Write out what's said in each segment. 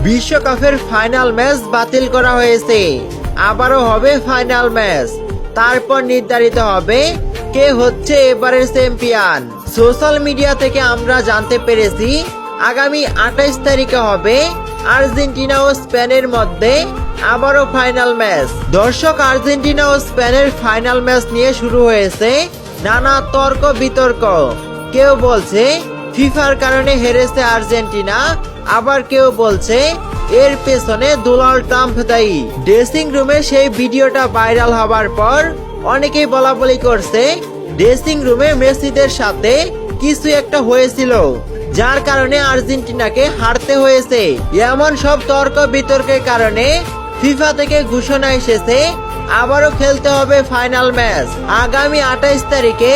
বিশ্বকাপের final match বাতিল করা হয়েছে, আবারও হবে ফাইনাল ম্যাচ। তারপর নির্ধারিত হবে কে হচ্ছে এবারের চ্যাম্পিয়ন। সোশ্যাল মিডিয়া থেকে আমরা জানতে পেরেছি আগামী 28 তারিখে হবে আর্জেন্টিনা ও স্পেনের মধ্যে আবারও ফাইনাল ম্যাচ। দর্শক, আর্জেন্টিনা ও স্পেনের ফাইনাল ম্যাচ নিয়ে শুরু হয়েছে নানা তর্ক বিতর্ক। কেউ বলছে ফিফার কারণে হেরেছে আর্জেন্টিনা, আবার কেউ বলছে এর পেছনে ডোনাল্ড ট্রাম্প দায়ী। ড্রেসিং রুমে সেই ভিডিওটা ভাইরাল হবার পর অনেকেই বলাবলি করছে ড্রেসিং রুমে মেসিদের সাথে কিছু একটা হয়েছিল, যার কারণে আর্জেন্টিনাকে হারতে হয়েছে। এমন সব তর্ক বিতর্কের কারণে ফিফা থেকে ঘোষণা এসেছে আবারও খেলতে হবে ফাইনাল ম্যাচ। আগামী 28 তারিখে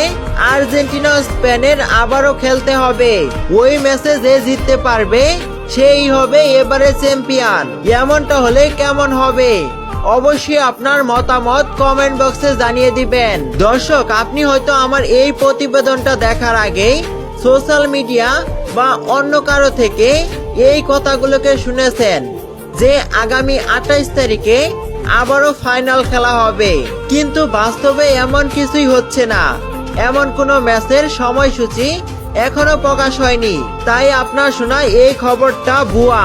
আর্জেন্টিনা ও স্পেনের আবারও খেলতে হবে। ওই ম্যাচে যে জিততে পারবে সেই হবে এবারে চ্যাম্পিয়ন। এমনটা হলে কেমন হবে? অবশ্যই আপনার মতামত কমেন্ট বক্সে জানিয়ে দিবেন। দর্শক, আপনি হয়তো আমার এই প্রতিবেদনটা দেখার আগেই সোশ্যাল মিডিয়া বা অন্য কারো থেকে এই কথাগুলোকে শুনেছেন যে আগামী 28 তারিখে আবারও ফাইনাল খেলা হবে, কিন্তু বাস্তবে এমন কিছুই হচ্ছে না। এমন কোনো ম্যাচের সময়সূচি এখনো প্রকাশ হয়নি, তাই আপনার শোনা এই খবরটা ভুয়া।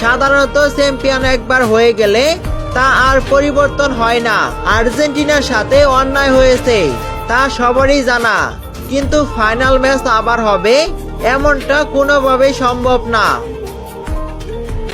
সাধারণত চ্যাম্পিয়ন একবার হয়ে গেলে তা আর পরিবর্তন হয় না। আর্জেন্টিনার সাথে অন্যায় হয়েছে তা সবারই জানা, কিন্তু ফাইনাল ম্যাচ আবার হবে এমনটা কোনোভাবেই সম্ভব না।